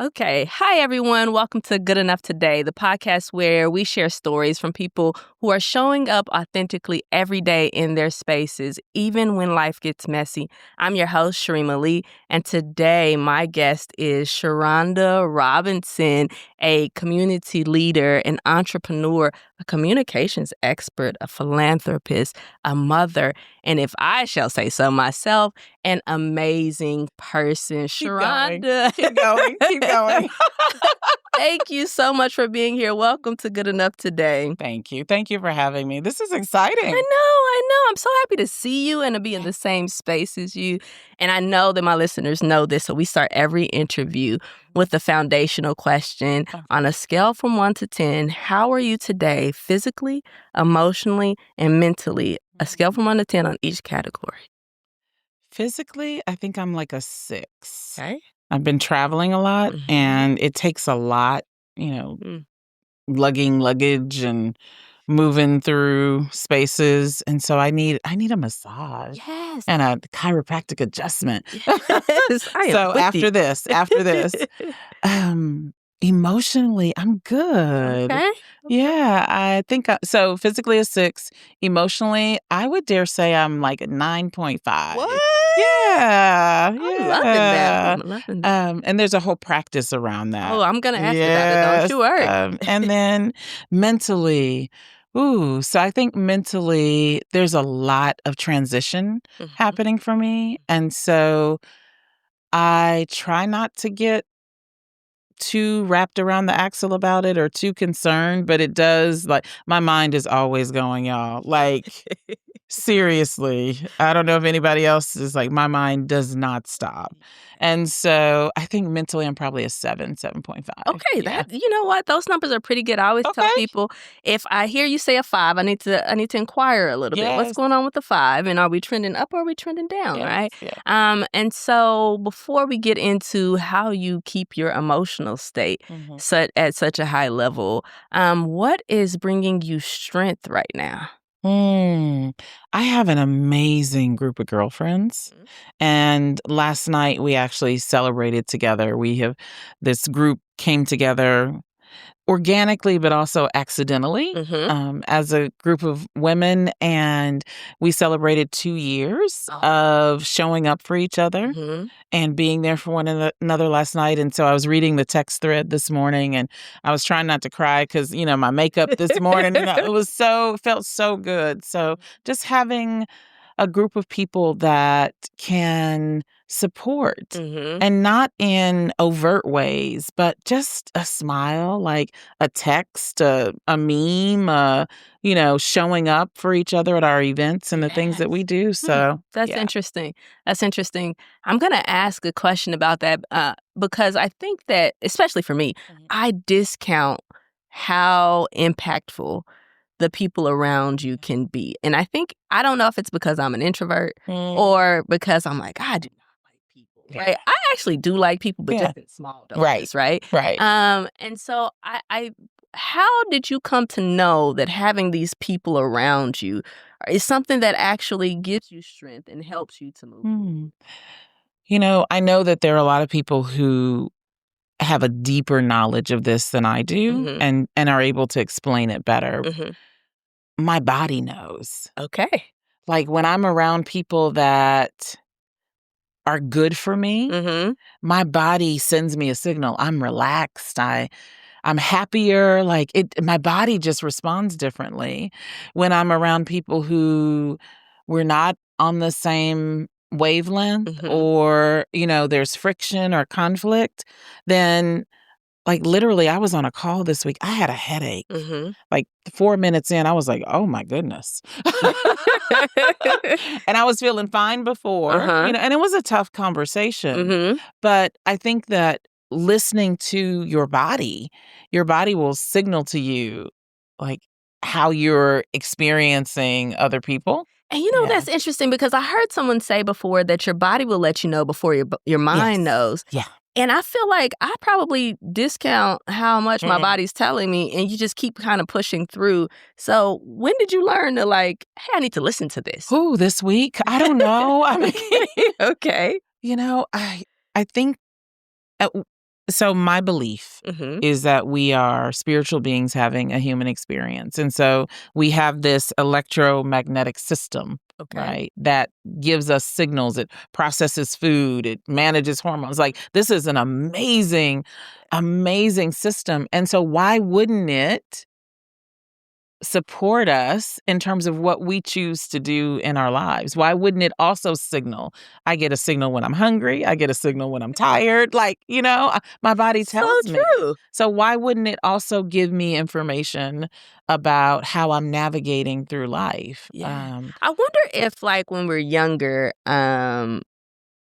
Okay. Hi, everyone. Welcome to Good Enough Today, the podcast where we share stories from people who are showing up authentically every day in their spaces, even when life gets messy. I'm your host, Cheremma Lee, and today my guest is Sharonda Robinson, a community leader, an entrepreneur, a communications expert, a philanthropist, a mother, and if I shall say so myself, an amazing person. Sharonda. Keep going. Thank you so much for being here. Welcome to Good Enough Today. Thank you. Thank you for having me. This is exciting. I know. I'm so happy to see you and to be in the same space as you. And I know that my listeners know this, so we start every interview with a foundational question. On a scale from 1 to 10, how are you today physically, emotionally, and mentally? A scale from 1 to 10 on each category. Physically, I think I'm like a 6. Okay. I've been traveling a lot, and it takes a lot, lugging luggage and moving through spaces. And so I need a massage. Yes. And a chiropractic adjustment. Yes, I am So with after you. this, emotionally, I'm good. Okay. Yeah, I think so. Physically a 6, emotionally, I would dare say I'm like a 9.5. What? Yeah, I'm loving that. and there's a whole practice around that. Oh, I'm gonna ask you about it. Don't you worry. And then mentally, so I think mentally there's a lot of transition happening for me, and so I try not to get too wrapped around the axle about it or too concerned, but it does, like, my mind is always going, y'all. Like, seriously, I don't know if anybody else is like, my mind does not stop. And so I think mentally I'm probably a 7.5. Okay, Yeah. you know what? Those numbers are pretty good. I always tell Okay. people, if I hear you say a 5, I need to inquire a little bit. What's Yes. going on with the 5? And are we trending up or are we trending down, Yes, right? yeah. And so before we get into how you keep your emotional state at such a high level, what is bringing you strength right now? I have an amazing group of girlfriends. And last night we actually celebrated together. This group came together organically, but also accidentally, as a group of women. And we celebrated 2 years of showing up for each other and being there for one another last night. And so I was reading the text thread this morning, and I was trying not to cry because, my makeup this morning, and it felt so good. So just having a group of people that can support, and not in overt ways, but just a smile, like a text, a meme, showing up for each other at our events and the things that we do. So That's interesting. That's interesting. I'm going to ask a question about that because I think that, especially for me, I discount how impactful the people around you can be. And I don't know if it's because I'm an introvert or because I'm like, I do not like people, right? I actually do like people, but just in small doses, right? And so how did you come to know that having these people around you is something that actually gives you strength and helps you to move forward? I know that there are a lot of people who have a deeper knowledge of this than I do, and are able to explain it better. My body knows. Okay. Like, when I'm around people that are good for me, my body sends me a signal. I'm relaxed. I'm happier. Like, my body just responds differently. When I'm around people who we're not on the same wavelength, or, there's friction or conflict, then, like, literally, I was on a call this week. I had a headache. Like, 4 minutes in, I was like, oh my goodness. And I was feeling fine before, and it was a tough conversation. But I think that listening to your body will signal to you, like, how you're experiencing other people. And that's interesting because I heard someone say before that your body will let you know before your mind knows. Yeah. And I feel like I probably discount how much my body's telling me, and you just keep kind of pushing through. So when did you learn to, like, hey, I need to listen to this? This week? I don't know. I mean, Okay. I think So my belief is that we are spiritual beings having a human experience. And so we have this electromagnetic system, right, that gives us signals. It processes food. It manages hormones. Like, this is an amazing, amazing system. And so why wouldn't it support us in terms of what we choose to do in our lives? Why wouldn't it also signal? I get a signal when I'm hungry. I get a signal when I'm tired. Like, my body tells me. True. So why wouldn't it also give me information about how I'm navigating through life? Yeah. I wonder if, like, when we're younger,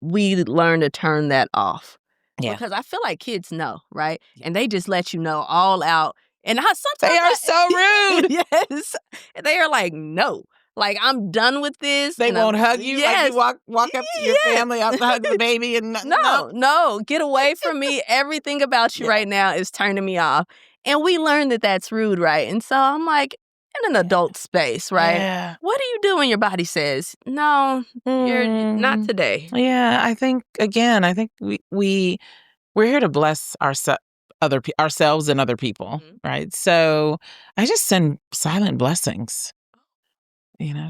we learn to turn that off. Yeah. Because I feel like kids know, right? And they just let you know all out. And sometimes they are so rude. Yes. They are like, no. Like, I'm done with this. They won't hug you. Yes. Like, you walk up to your family, up to hug the baby, and no, get away from me. Everything about you right now is turning me off. And we learn that that's rude, right? And so I'm like, in an adult space, right? Yeah. What do you do when your body says, no, you're not today? Yeah, I think we're here to bless ourselves and other people, right? So I just send silent blessings.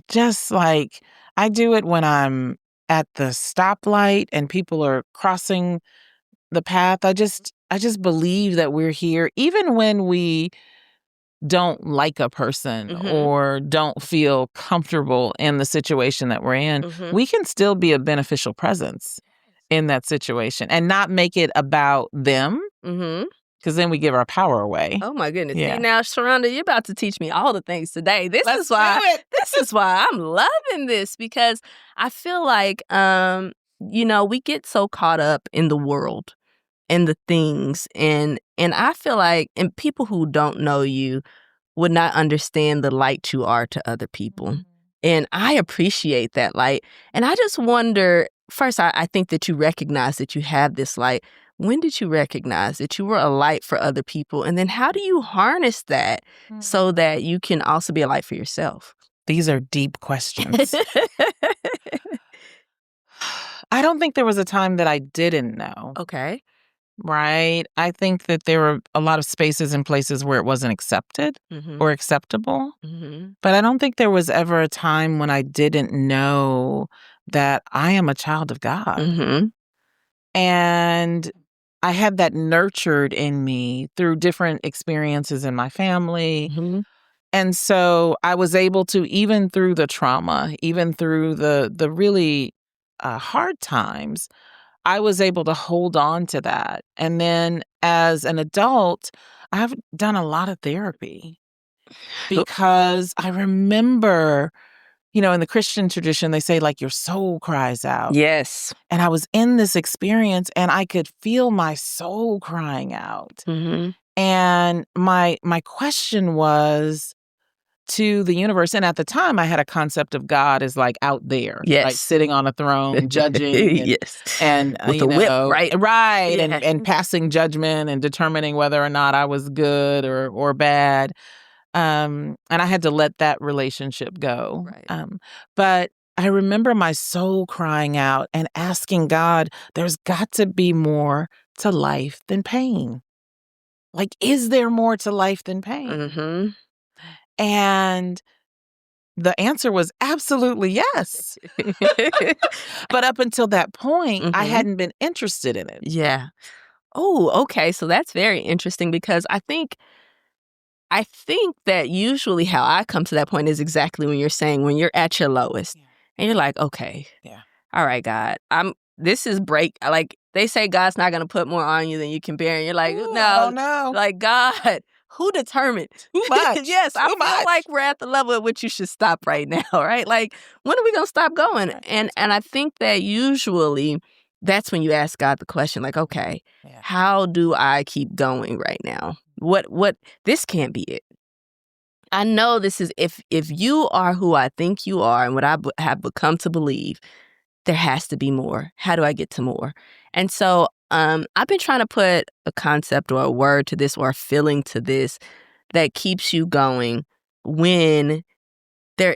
Just like I do it when I'm at the stoplight and people are crossing the path. I just believe that we're here, even when we don't like a person or don't feel comfortable in the situation that we're in. We can still be a beneficial presence in that situation and not make it about them. Because then we give our power away. Oh my goodness! Yeah. See, now, Sharonda, you're about to teach me all the things today. This is why I'm loving this, because I feel like we get so caught up in the world and the things, and I feel like, and people who don't know you would not understand the light you are to other people. And I appreciate that light. And I just wonder, first, I think that you recognize that you have this light. When did you recognize that you were a light for other people? And then how do you harness that so that you can also be a light for yourself? These are deep questions. I don't think there was a time that I didn't know. Okay. Right? I think that there were a lot of spaces and places where it wasn't accepted or acceptable. But I don't think there was ever a time when I didn't know that I am a child of God. And I had that nurtured in me through different experiences in my family. And so I was able to, even through the trauma, even through the really hard times, I was able to hold on to that. And then as an adult, I've done a lot of therapy because I remember, in the Christian tradition, they say, like, your soul cries out. Yes. And I was in this experience and I could feel my soul crying out. And my question was to the universe. And at the time, I had a concept of God as like out there, like sitting on a throne, judging, and with a whip, right? Right, and passing judgment and determining whether or not I was good or bad. And I had to let that relationship go. Right. But I remember my soul crying out and asking God, there's got to be more to life than pain. Like, is there more to life than pain? And the answer was absolutely yes. But up until that point, I hadn't been interested in it. Yeah. Oh, okay. So that's very interesting, because I think that usually how I come to that point is exactly when you're saying, when you're at your lowest and you're like, okay, all right, God, this is like they say God's not going to put more on you than you can bear. And you're like, no, like, God, who determined? Too much. Yes, I Too feel much. like we're at the level at which you should stop right now, right? Like, when are we going to stop going? And I think that usually that's when you ask God the question, like, okay, how do I keep going right now? What, this can't be it. I know this is, if you are who I think you are and what I have become to believe, there has to be more. How do I get to more? And so I've been trying to put a concept or a word to this or a feeling to this that keeps you going when I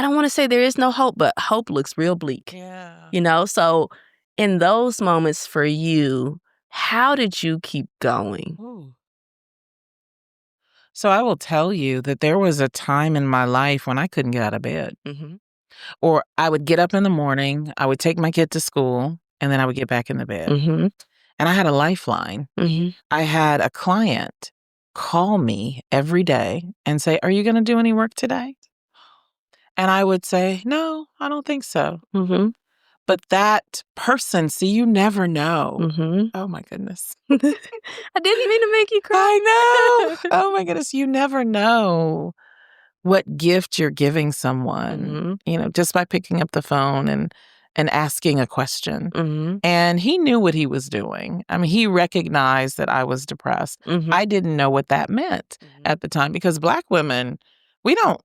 don't want to say there is no hope, but hope looks real bleak. Yeah. So in those moments for you, How did you keep going? Ooh. So I will tell you that there was a time in my life when I couldn't get out of bed. Mm-hmm. Or I would get up in the morning, I would take my kid to school, and then I would get back in the bed. Mm-hmm. And I had a lifeline. Mm-hmm. I had a client call me every day and say, "Are you going to do any work today?" And I would say, "No, I don't think so." Mm-hmm. But that person, see, you never know. Mm-hmm. Oh my goodness. I didn't mean to make you cry. I know. Oh my goodness. You never know what gift you're giving someone, just by picking up the phone and asking a question. Mm-hmm. And he knew what he was doing. I mean, he recognized that I was depressed. Mm-hmm. I didn't know what that meant at the time because Black women, we're not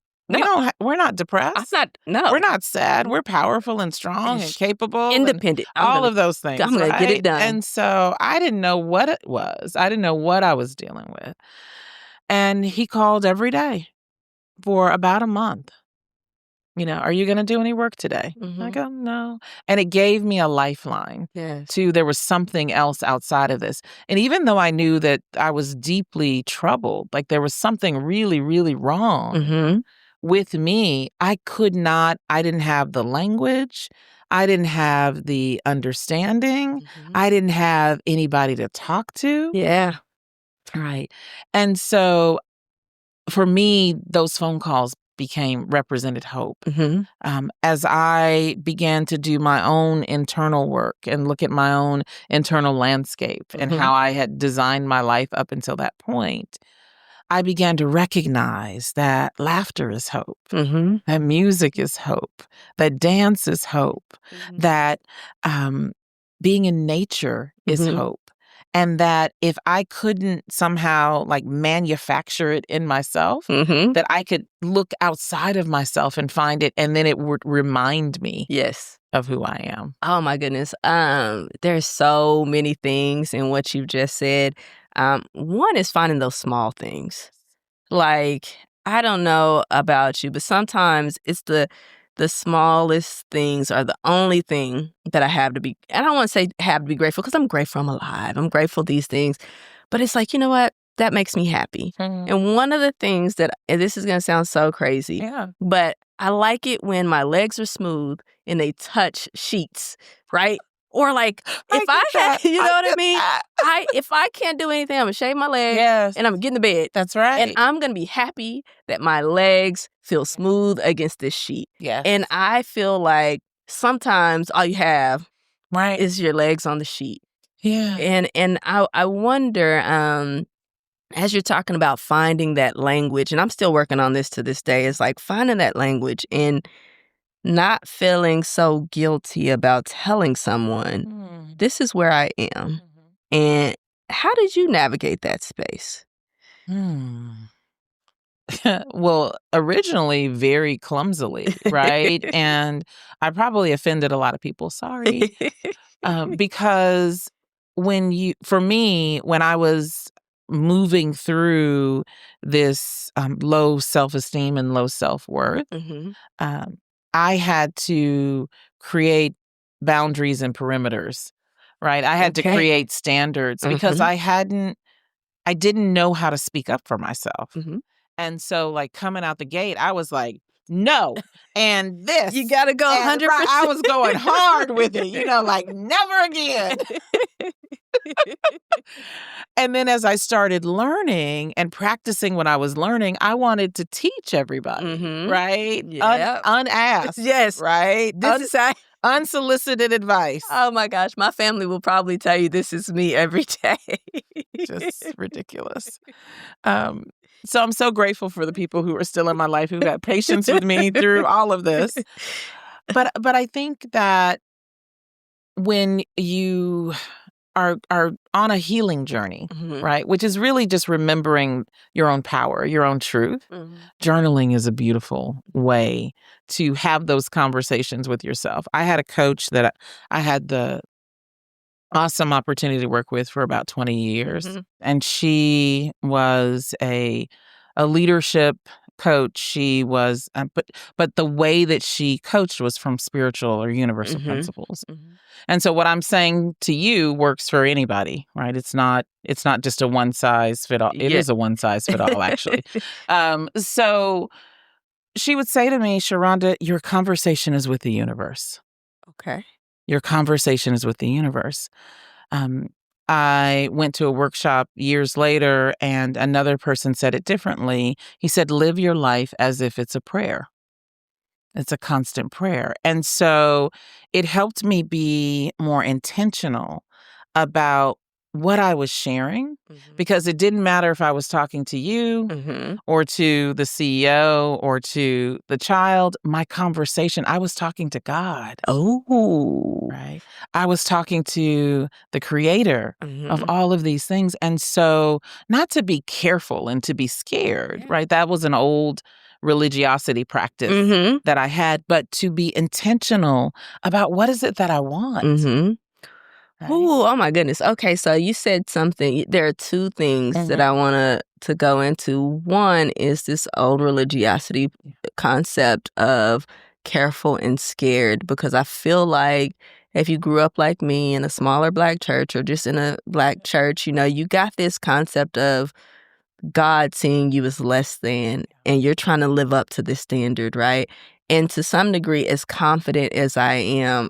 depressed. We're not sad. We're powerful and strong and capable. Independent. And all of those things. I'm going to get it done. And so I didn't know what it was. I didn't know what I was dealing with. And he called every day for about a month. Are you going to do any work today? Mm-hmm. I go, no. And it gave me a lifeline to there was something else outside of this. And even though I knew that I was deeply troubled, like there was something really, really wrong with me, I didn't have the language. I didn't have the understanding. I didn't have anybody to talk to. Yeah. Right. And so for me, those phone calls represented hope. As I began to do my own internal work and look at my own internal landscape and how I had designed my life up until that point, I began to recognize that laughter is hope, that music is hope, that dance is hope, that being in nature is hope. And that if I couldn't somehow manufacture it in myself, that I could look outside of myself and find it, and then it would remind me of who I am. Oh my goodness. There's so many things in what you've just said. One is finding those small things. Like, I don't know about you, but sometimes it's the smallest things are the only thing that I have to be, I don't want to say have to be grateful because I'm grateful I'm alive. I'm grateful these things. But it's like, you know what? That makes me happy. And one of the things and this is going to sound so crazy, but I like it when my legs are smooth and they touch sheets, right? Or if you know what I mean? If I can't do anything, I'm going to shave my legs and I'm going to get in the bed. That's right. And I'm going to be happy that my legs feel smooth against this sheet. And I feel like sometimes all you have is your legs on the sheet. And I wonder, as you're talking about finding that language, and I'm still working on this to this day, is like finding that language and not feeling so guilty about telling someone, this is where I am. And how did you navigate that space? Well, originally very clumsily, right? And I probably offended a lot of people. Sorry. Because when I was moving through this low self-esteem and low self-worth, I had to create boundaries and perimeters, right? I had to create standards because I didn't know how to speak up for myself. And so coming out the gate, I was like, no, and this. You got to go 100%. Right, I was going hard with it, never again. And then as I started learning and practicing what I was learning, I wanted to teach everybody, right? Unasked. Yes. Right? Unsolicited advice. Oh my gosh, my family will probably tell you this is me every day. Just ridiculous. So I'm so grateful for the people who are still in my life who've had patience with me through all of this. But I think that when you are on a healing journey, right, which is really just remembering your own power, your own truth, journaling is a beautiful way to have those conversations with yourself. I had a coach that I had the awesome opportunity to work with for about 20 years. And she was a leadership coach, she was, but the way that she coached was from spiritual or universal principles. And so what I'm saying to you works for anybody, right? It's not just a one size fit all. It is a one size fit all, actually. So she would say to me, Sharonda, your conversation is with the universe. Okay. Your conversation is with the universe. I went to a workshop years later, and another person said it differently. He said, live your life as if it's a prayer. It's a constant prayer. And so it helped me be more intentional about what I was sharing, because it didn't matter if I was talking to you or to the CEO or to the child. My conversation, I was talking to God. Oh. Right. I was talking to the creator of all of these things. And so not to be careful and to be scared, right? That was an old religiosity practice that I had, but to be intentional about what is it that I want. Right? Ooh, oh my goodness. Okay, so you said something. There are two things that I want to go into. One is this old religiosity concept of careful and scared, because I feel like if you grew up like me in a smaller Black church or just in a Black church, you got this concept of God seeing you as less than, and you're trying to live up to this standard, right? And to some degree, as confident as I am,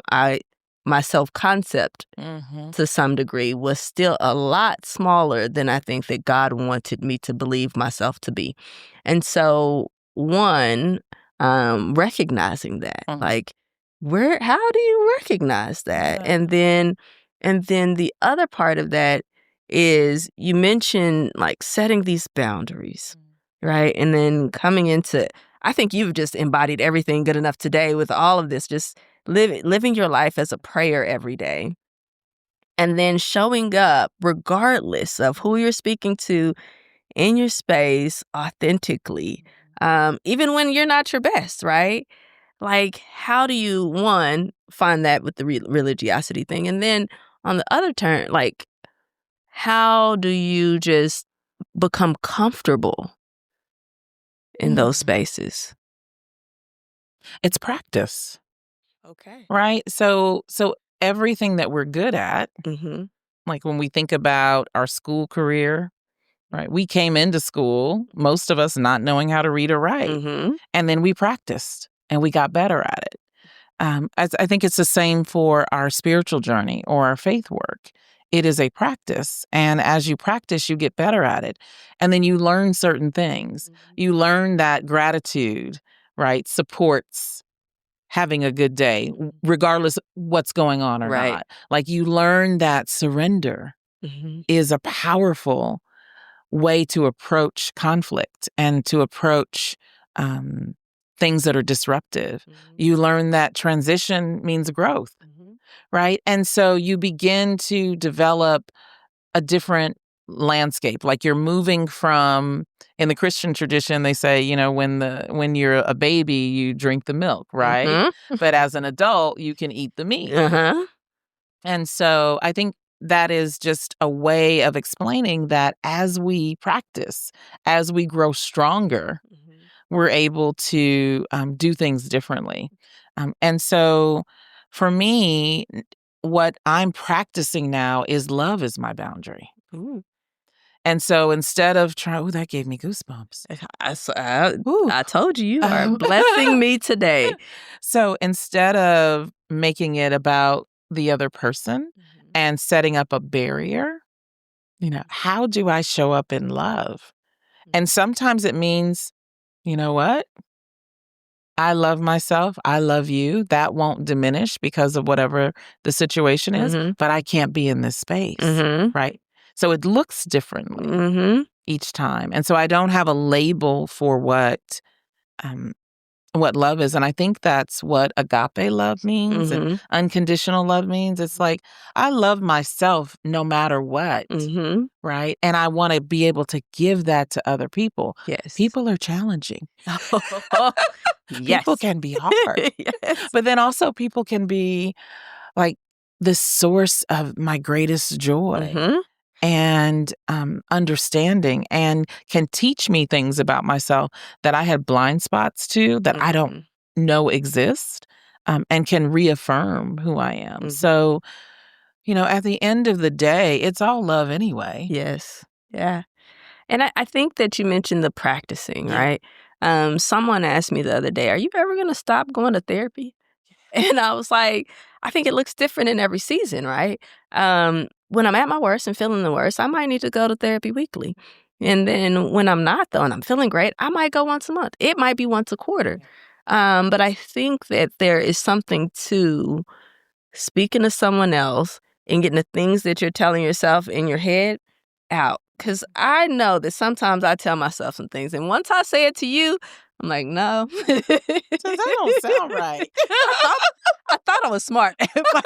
my self-concept to some degree was still a lot smaller than I think that God wanted me to believe myself to be. And so, one, recognizing that, like, how do you recognize that? And then the other part of that is you mentioned like setting these boundaries, right? And then coming into, I think you've just embodied everything good enough today with all of this, just living your life as a prayer every day. And then showing up regardless of who you're speaking to in your space authentically, even when you're not your best, right? Like, how do you, one, find that with the religiosity thing? And then on the other turn, like, how do you just become comfortable in those spaces? It's practice. Okay. Right? So everything that we're good at, like when we think about our school career, right? We came into school, most of us not knowing how to read or write. And then we practiced and we got better at it. I think it's the same for our spiritual journey or our faith work. It is a practice. And as you practice, you get better at it. And then you learn certain things. You learn that gratitude, right, supports having a good day, regardless of what's going on or not. Like, you learn that surrender is a powerful way to approach conflict and to approach things that are disruptive. You learn that transition means growth, right? And so you begin to develop a different landscape. Like, you're moving from, in the Christian tradition, they say, when you're a baby, you drink the milk, right? But as an adult, you can eat the meat. And so I think that is just a way of explaining that as we practice, as we grow stronger, we're able to do things differently. And so for me, what I'm practicing now is love is my boundary. And so instead of trying, that gave me goosebumps. I told you are blessing me today. So instead of making it about the other person and setting up a barrier, how do I show up in love? And sometimes it means, you know what? I love myself. I love you. That won't diminish because of whatever the situation is, but I can't be in this space, right? So it looks differently each time. And so I don't have a label for what love is. And I think that's what agape love means and unconditional love means. It's like, I love myself no matter what, right? And I want to be able to give that to other people. Yes. People are challenging. Yes. People can be hard. But then also people can be like the source of my greatest joy. and understanding, and can teach me things about myself that I had blind spots to that I don't know exist, and can reaffirm who I am. So, at the end of the day, it's all love anyway. Yes. Yeah. And I think that you mentioned the practicing, Yeah. right? Someone asked me the other day, are you ever going to stop going to therapy? And I was like, I think it looks different in every season, right? When I'm at my worst and feeling the worst, I might need to go to therapy weekly. And then when I'm not, though, and I'm feeling great, I might go once a month. It might be once a quarter. But I think that there is something to speaking to someone else and getting the things that you're telling yourself in your head out. Because I know that sometimes I tell myself some things, and once I say it to you, I'm like, no. So that don't sound right. I thought I was smart. But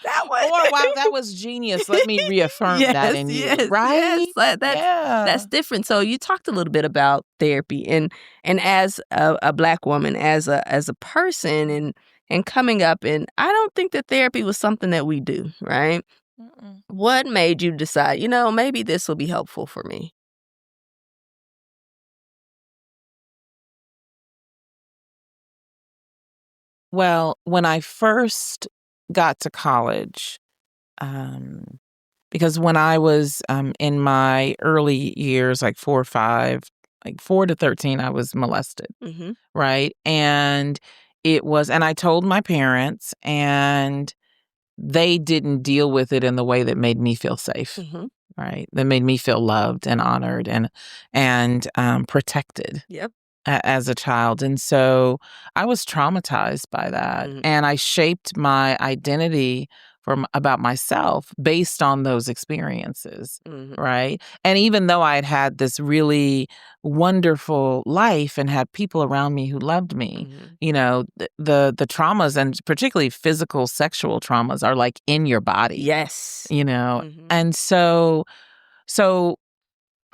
that was Or, wow, that was genius. Let me reaffirm that in you, right? Yes, that's different. So you talked a little bit about therapy, and as a Black woman, as a person, and coming up, and I don't think that therapy was something that we do, right? What made you decide, maybe this will be helpful for me? Well, when I first got to college, because when I was in my early years, like 4 or 5, like 4 to 13, I was molested, right? And and I told my parents, and they didn't deal with it in the way that made me feel safe, right? That made me feel loved and honored and protected. Yep. As a child. And so I was traumatized by that. And I shaped my identity about myself based on those experiences, right? And even though I had had this really wonderful life and had people around me who loved me, the traumas, and particularly physical sexual traumas, are like in your body. Yes. And so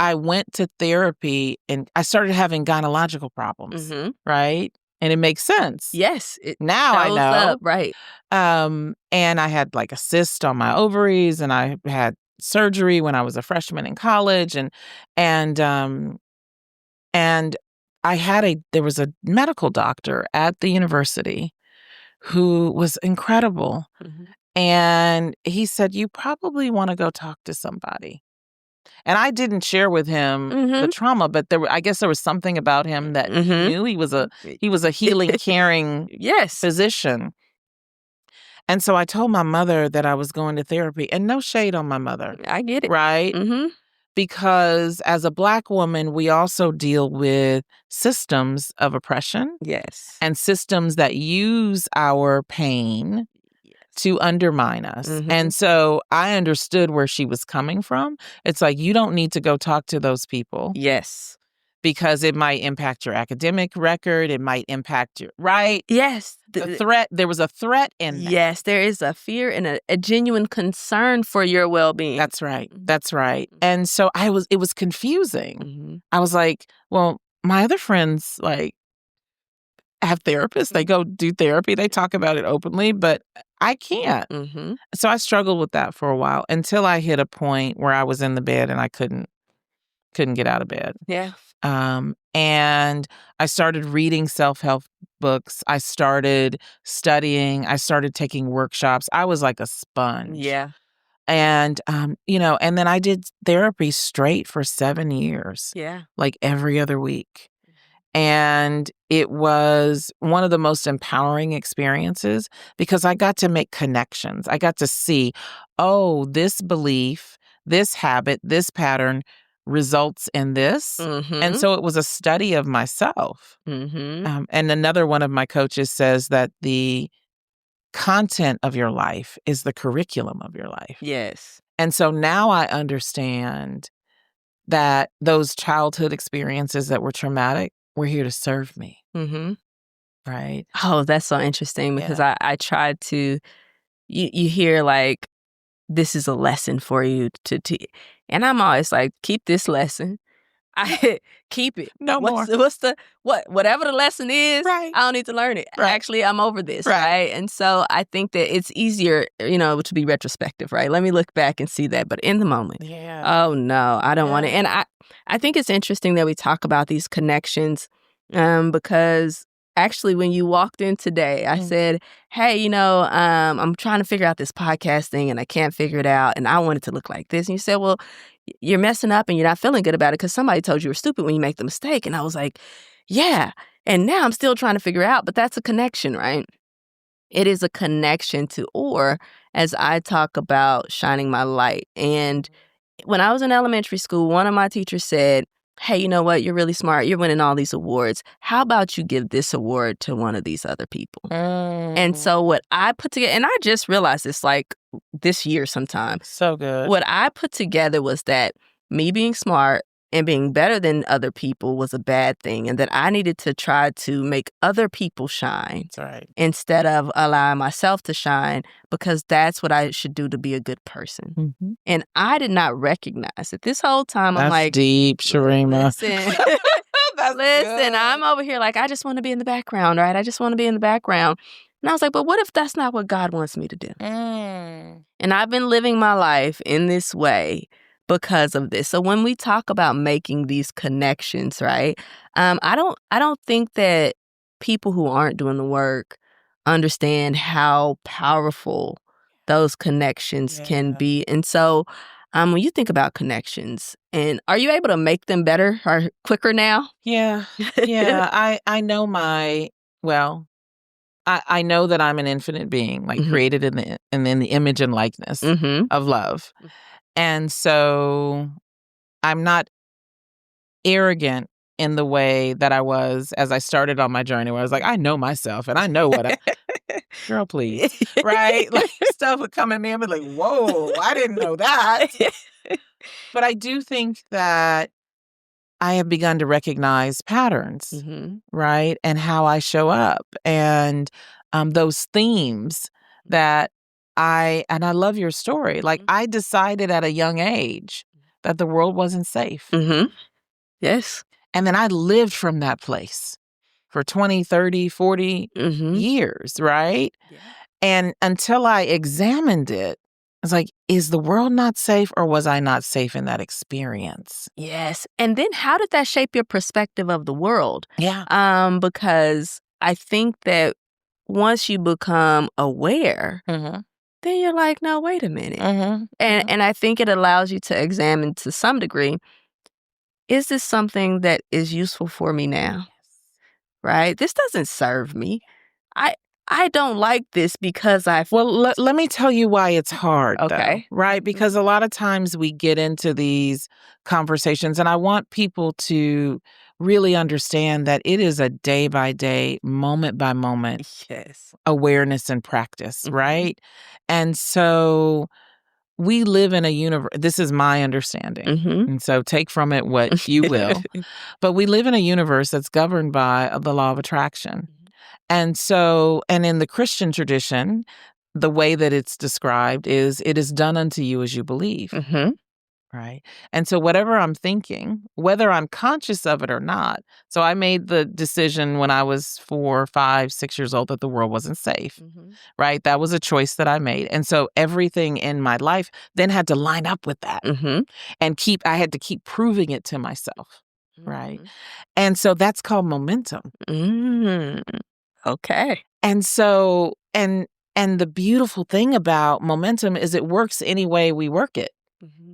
I went to therapy and I started having gynecological problems, right? And it makes sense. Yes. Now I know. Up, right. And I had like a cyst on my ovaries, and I had surgery when I was a freshman in college, and there was a medical doctor at the university who was incredible. And he said, you probably want to go talk to somebody. And I didn't share with him the trauma, but I guess there was something about him that he knew. He was a healing, caring physician. And so I told my mother that I was going to therapy, and no shade on my mother. I get it. Right? Because as a Black woman, we also deal with systems of oppression. Yes. And systems that use our pain to undermine us. And so I understood where she was coming from. It's like, you don't need to go talk to those people. Yes. Because it might impact your academic record. It might impact your, right? Yes. The threat, there was a threat in that. Yes, there is a fear and a genuine concern for your well-being. That's right. That's right. And so it was confusing. I was like, well, my other friends, like, have therapists. They go do therapy. They talk about it openly, but I can't. So I struggled with that for a while until I hit a point where I was in the bed and I couldn't get out of bed. Yeah. And I started reading self-help books. I started studying. I started taking workshops. I was like a sponge. Yeah. And, and then I did therapy straight for 7 years. Yeah. Like every other week. And it was one of the most empowering experiences because I got to make connections. I got to see, oh, this belief, this habit, this pattern results in this. And so it was a study of myself. And another one of my coaches says that the content of your life is the curriculum of your life. Yes. And so now I understand that those childhood experiences that were traumatic were here to serve me. Right? Oh, that's so interesting because I tried to, you hear like, this is a lesson for you to and I'm always like, keep this lesson. I keep it. No more. Whatever the lesson is, Right. I don't need to learn it. Right. Actually, I'm over this, Right. right? And so I think that it's easier, to be retrospective, right? Let me look back and see that. But in the moment, oh no, I don't want it. And I think it's interesting that we talk about these connections, because actually when you walked in today, I said, hey, I'm trying to figure out this podcast thing and I can't figure it out and I want it to look like this. And you said, well, you're messing up and you're not feeling good about it because somebody told you were stupid when you make the mistake. And I was like, yeah. And now I'm still trying to figure it out, but that's a connection, right? It is a connection to, or as I talk about shining my light. And when I was in elementary school, one of my teachers said, hey, you know what? You're really smart. You're winning all these awards. How about you give this award to one of these other people? And so what I put together, and I just realized this like this year sometime. So good. What I put together was that me being smart and being better than other people was a bad thing, and that I needed to try to make other people shine. That's right. Instead of allowing myself to shine, because that's what I should do to be a good person. Mm-hmm. And I did not recognize it. This whole time I'm like, deep, Cheremma. Listen, Good. I'm over here like, I just want to be in the background, right? I just want to be in the background. And I was like, but what if that's not what God wants me to do? And I've been living my life in this way because of this. So when we talk about making these connections, right? I don't think that people who aren't doing the work understand how powerful those connections can be. And so when you think about connections, and are you able to make them better or quicker now? Yeah. I know I know that I'm an infinite being, like created in the image and likeness of love. And so I'm not arrogant in the way that I was as I started on my journey, where I was like, I know myself and I know what girl, please. Right? Like stuff would come at me and be like, whoa, I didn't know that. But I do think that I have begun to recognize patterns, right? And how I show up and those themes that I love your story. Like I decided at a young age that the world wasn't safe. Yes. And then I lived from that place for 20, 30, 40 years, right? Yeah. And until I examined it, I was like, is the world not safe or was I not safe in that experience? Yes. And then how did that shape your perspective of the world? Yeah. Because I think that once you become aware, then you're like, no, wait a minute. And I think it allows you to examine to some degree, is this something that is useful for me now? Right? This doesn't serve me. I don't like this because Well, let me tell you why it's hard, okay. Though, right? Because a lot of times we get into these conversations, and I want people to really understand that it is a day-by-day, moment-by-moment awareness and practice, right? And so we live in a universe, this is my understanding, and so take from it what you will, but we live in a universe that's governed by the law of attraction. And so, and in the Christian tradition, the way that it's described is, it is done unto you as you believe, right? And so whatever I'm thinking, whether I'm conscious of it or not, so I made the decision when I was 4, 5, 6 years old that the world wasn't safe, right? That was a choice that I made. And so everything in my life then had to line up with that and I had to keep proving it to myself, right? And so that's called momentum. Okay. And so, and the beautiful thing about momentum is it works any way we work it,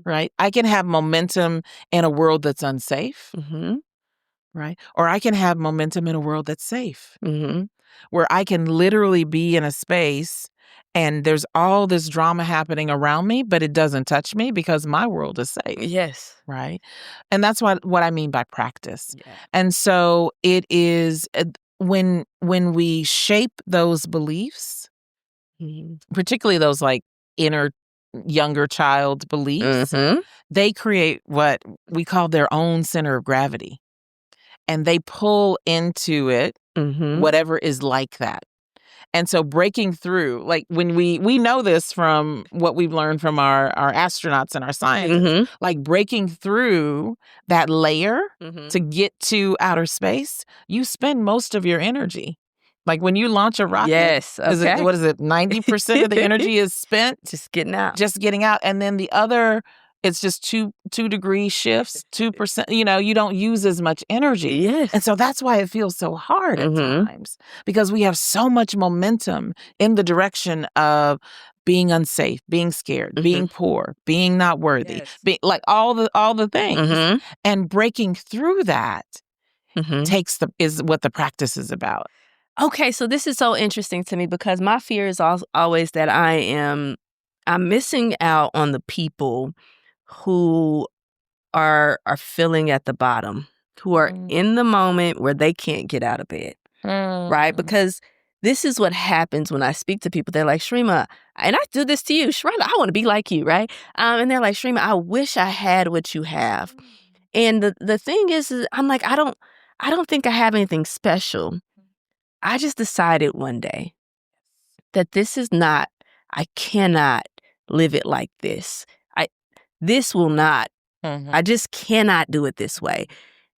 right? I can have momentum in a world that's unsafe, right? Or I can have momentum in a world that's safe, where I can literally be in a space and there's all this drama happening around me, but it doesn't touch me because my world is safe. Yes. Right? And that's what I mean by practice. Yeah. And so it is when we shape those beliefs, particularly those like inner younger child beliefs, they create what we call their own center of gravity. And they pull into it whatever is like that. And so breaking through, like when we know this from what we've learned from our astronauts and our scientists, like breaking through that layer to get to outer space, you spend most of your energy. Like when you launch a rocket, yes, okay. what is it? 90% of the energy is spent just getting out. And then the other, it's just two degree shifts, 2%, you don't use as much energy. Yes. And so that's why it feels so hard at times, because we have so much momentum in the direction of being unsafe, being scared, being poor, being not worthy, being like all the things. And breaking through that is what the practice is about. Okay, so this is so interesting to me because my fear is always that I'm missing out on the people who are feeling at the bottom, who are in the moment where they can't get out of bed, right? Because this is what happens when I speak to people. They're like, Cheremma, and I do this to you, Cheremma, I want to be like you, right? And they're like, Cheremma, I wish I had what you have. And the thing is I'm like, I don't think I have anything special. I just decided one day that I cannot live it like this. This will not, I just cannot do it this way.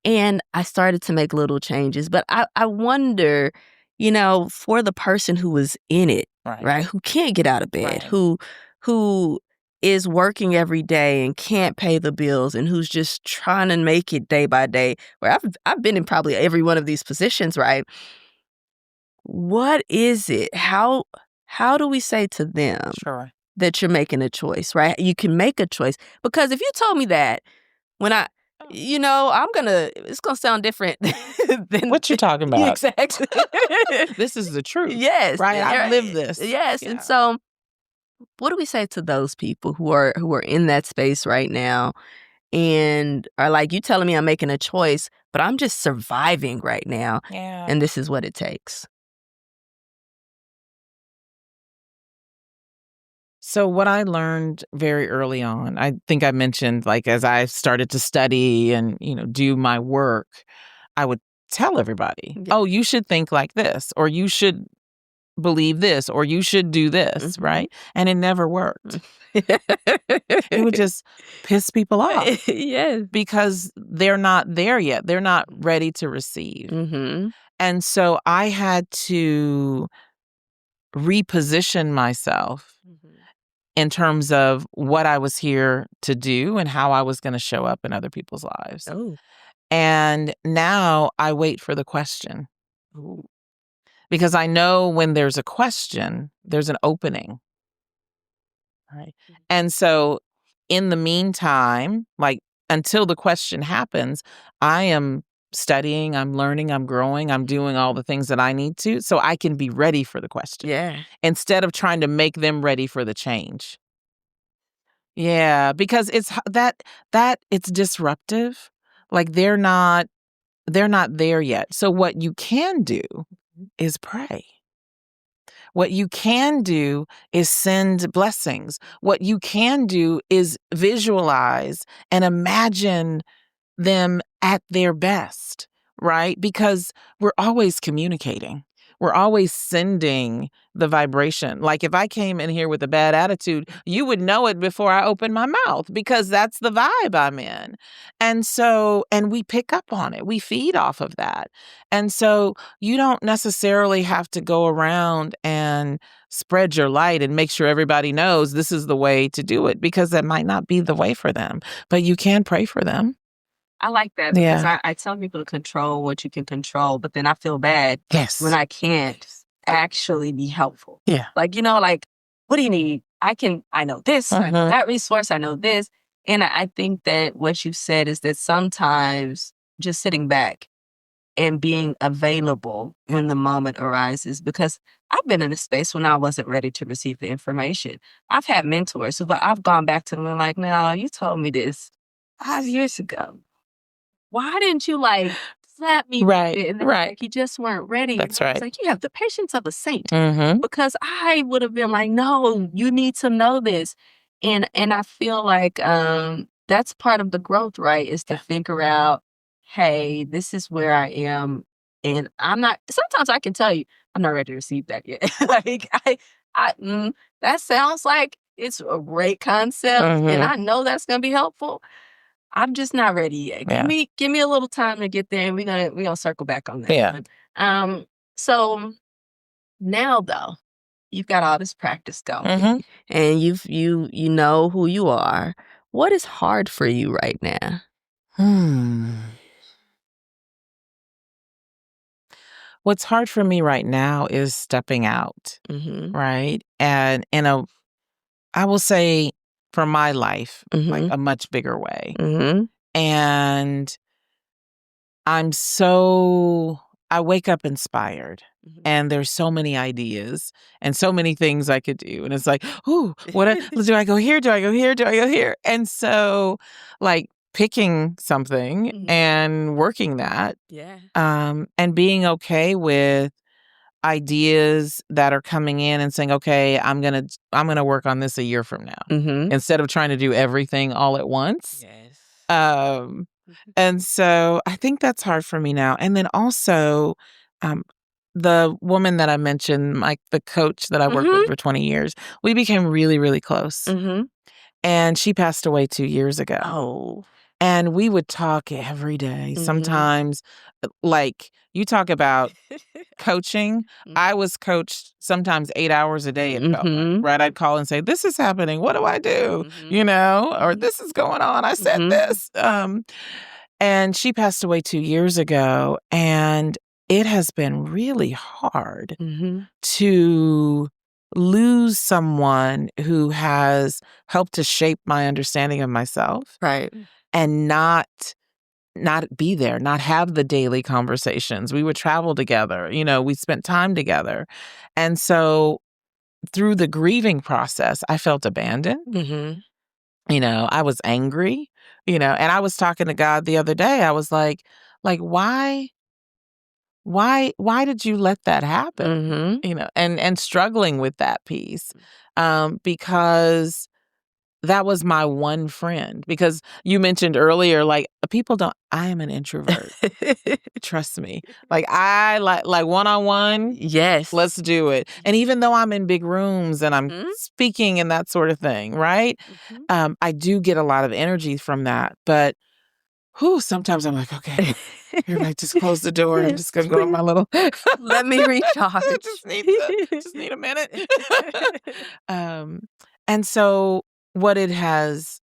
And I started to make little changes. But I wonder, for the person who was in it, right? Who can't get out of bed, who is working every day and can't pay the bills and who's just trying to make it day by day, where I've been in probably every one of these positions, right? What is it? How do we say to them that you're making a choice, right? You can make a choice. Because if you told me that when it's going to sound different than what you're talking about. Exactly. This is the truth. Yes. Right? I've lived this. Yes. Yeah. And so what do we say to those people who are in that space right now and are like, you telling me I'm making a choice, but I'm just surviving right now. Yeah. And this is what it takes. So what I learned very early on, I think I mentioned, like, as I started to study and, do my work, I would tell everybody, oh, you should think like this, or you should believe this, or you should do this, right? And it never worked. It would just piss people off. Yes. Because they're not there yet. They're not ready to receive. And so I had to reposition myself in terms of what I was here to do and how I was going to show up in other people's lives. Oh. And now I wait for the question. Ooh. Because I know when there's a question, there's an opening. Right. And so in the meantime, like until the question happens, I am studying, I'm learning, I'm growing, I'm doing all the things that I need to so I can be ready for the question. Yeah. Instead of trying to make them ready for the change. Yeah, because it's that it's disruptive. Like they're not there yet. So what you can do is pray. What you can do is send blessings. What you can do is visualize and imagine them at their best, right? Because we're always communicating. We're always sending the vibration. Like if I came in here with a bad attitude, you would know it before I open my mouth because that's the vibe I'm in. And we pick up on it. We feed off of that. And so you don't necessarily have to go around and spread your light and make sure everybody knows this is the way to do it because that might not be the way for them. But you can pray for them. I like that because I tell people to control what you can control, but then I feel bad when I can't actually be helpful. Yeah. Like, what do you need? I know this, I know that resource, I know this. And I think that what you said is that sometimes just sitting back and being available when the moment arises, because I've been in a space when I wasn't ready to receive the information. I've had mentors but I've gone back to them and like, no, you told me this 5 years ago. Why didn't you slap me? Right. And like you just weren't ready. That's right. It's like you have the patience of a saint. Because I would have been like, no, you need to know this. And I feel like that's part of the growth, right? Is to figure out, hey, this is where I am And sometimes I can tell you, I'm not ready to receive that yet. Like, that sounds like it's a great concept, and I know that's going to be helpful. I'm just not ready yet. Yeah. Give me a little time to get there, and we're gonna circle back on that. Yeah. So now though, you've got all this practice going, and you know who you are. What is hard for you right now? What's hard for me right now is stepping out, right? And I will say, for my life, like a much bigger way. And I wake up inspired, and there's so many ideas and so many things I could do. And it's like, ooh, do I go here? Do I go here? Do I go here? And so, like, picking something and working that. Yeah. And being okay with ideas that are coming in and saying, okay, I'm gonna work on this a year from now, instead of trying to do everything all at once. Yes. And so I think that's hard for me now. And then also, the woman that I mentioned, like the coach that I worked with for 20 years, we became really, really close. And she passed away 2 years ago. Oh. And we would talk every day. Sometimes, like, you talk about coaching. I was coached sometimes 8 hours a day, it felt like, right? I'd call and say, this is happening. What do I do? Or this is going on. I said this. And she passed away 2 years ago. And it has been really hard to lose someone who has helped to shape my understanding of myself. Right. And not be there, not have the daily conversations. We would travel together, we spent time together. And so through the grieving process, I felt abandoned. I was angry, and I was talking to God the other day. I was like, why did you let that happen? And struggling with that piece, because that was my one friend. Because you mentioned earlier, like, I am an introvert. Trust me. Like, I like one-on-one. Yes. Let's do it. And even though I'm in big rooms and I'm speaking and that sort of thing, right? I do get a lot of energy from that. But sometimes I'm like, okay, you're like, just close the door. I'm just gonna go on my little let me recharge. just need a minute. And so what it has,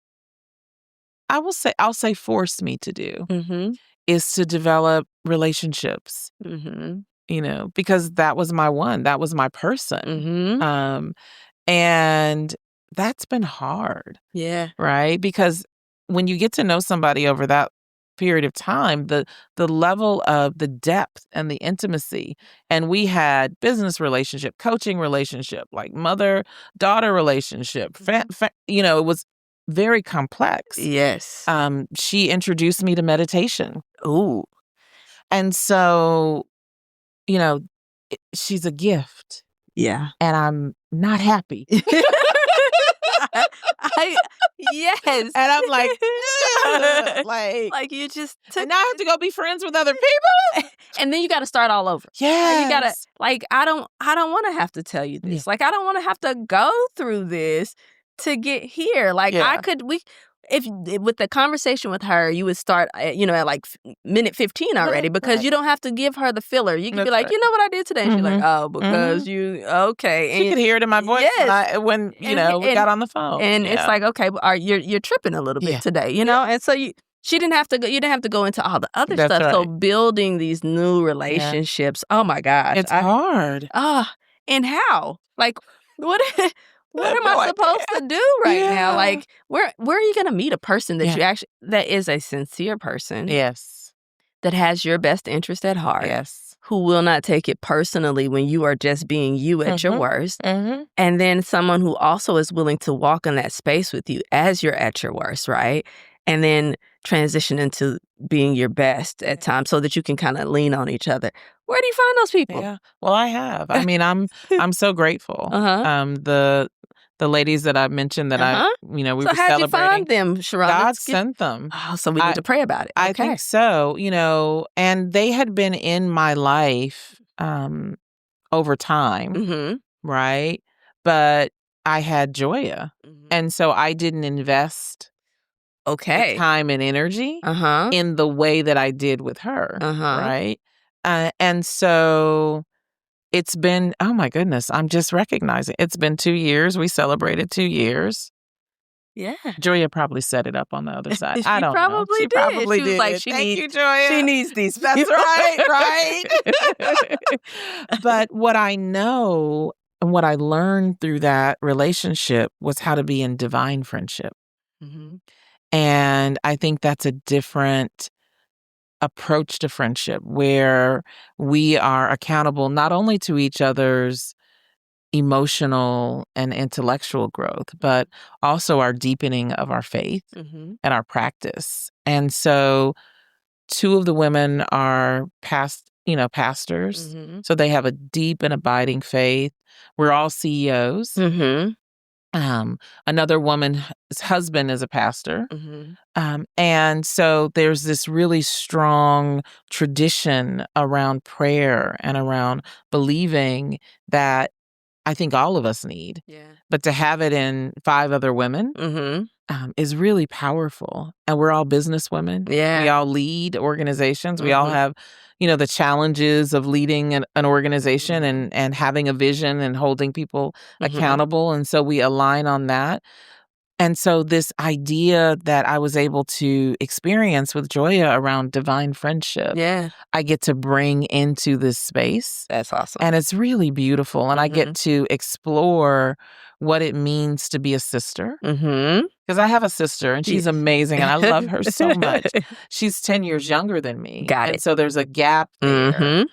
I'll say forced me to do is to develop relationships, because that was my person. And that's been hard. Yeah. Right? Because when you get to know somebody over that period of time, the level of the depth and the intimacy, and we had business relationship, coaching relationship, like mother-daughter relationship, it was very complex. Yes. She introduced me to meditation. Ooh. And so, she's a gift. Yeah. And I'm not happy. Yes. And I'm like, you just and now I have to go be friends with other people. And then you got to start all over. Yeah. You got to, I don't want to have to tell you this. I don't want to have to go through this to get here. If with the conversation with her, you would start, at minute 15 already, because you don't have to give her the filler. You can be like, you know what I did today? And she's like, oh, because you, okay. She could hear it in my voice when we got on the phone. And it's like, okay, you're tripping a little bit today, And so she didn't have to go. You didn't have to go into all the other stuff. Right. So building these new relationships, oh my gosh, it's hard. And how? What? What am I supposed to do now? Where are you going to meet a person that that is a sincere person? Yes. That has your best interest at heart. Yes. Who will not take it personally when you are just being you at your worst. And then someone who also is willing to walk in that space with you as you're at your worst, right? And then transition into being your best at times so that you can kind of lean on each other. Where do you find those people? Yeah. Well, I have. I mean, I'm so grateful. The ladies that I mentioned that we So were how'd you find celebrating. them, Sharonda? God sent them. Oh, so we need to pray about it. I Okay. think so, and they had been in my life over time, right? But I had Joya. And so I didn't invest the time and energy in the way that I did with her, right? And so it's been, oh my goodness, I'm just recognizing it's been 2 years. We celebrated 2 years. Yeah. Joya probably set it up on the other side. I don't know. She probably did. Was like, Thank you, Joya. She needs these. That's right. But what I know and what I learned through that relationship was how to be in divine friendship. And I think that's a different approach to friendship where we are accountable not only to each other's emotional and intellectual growth, but also our deepening of our faith and our practice. And so 2 of the women are pastors. So they have a deep and abiding faith. We're all CEOs. Another woman's husband is a pastor. And so there's this really strong tradition around prayer and around believing that I think all of us need. But to have it in 5 other women is really powerful. And we're all business women. We all lead organizations. We all have, the challenges of leading an organization and having a vision and holding people accountable. And so we align on that. And so this idea that I was able to experience with Joya around divine friendship, I get to bring into this space. That's awesome. And it's really beautiful. And I get to explore what it means to be a sister. Because I have a sister and she's amazing and I love her so much. She's 10 years younger than me. And so there's a gap there.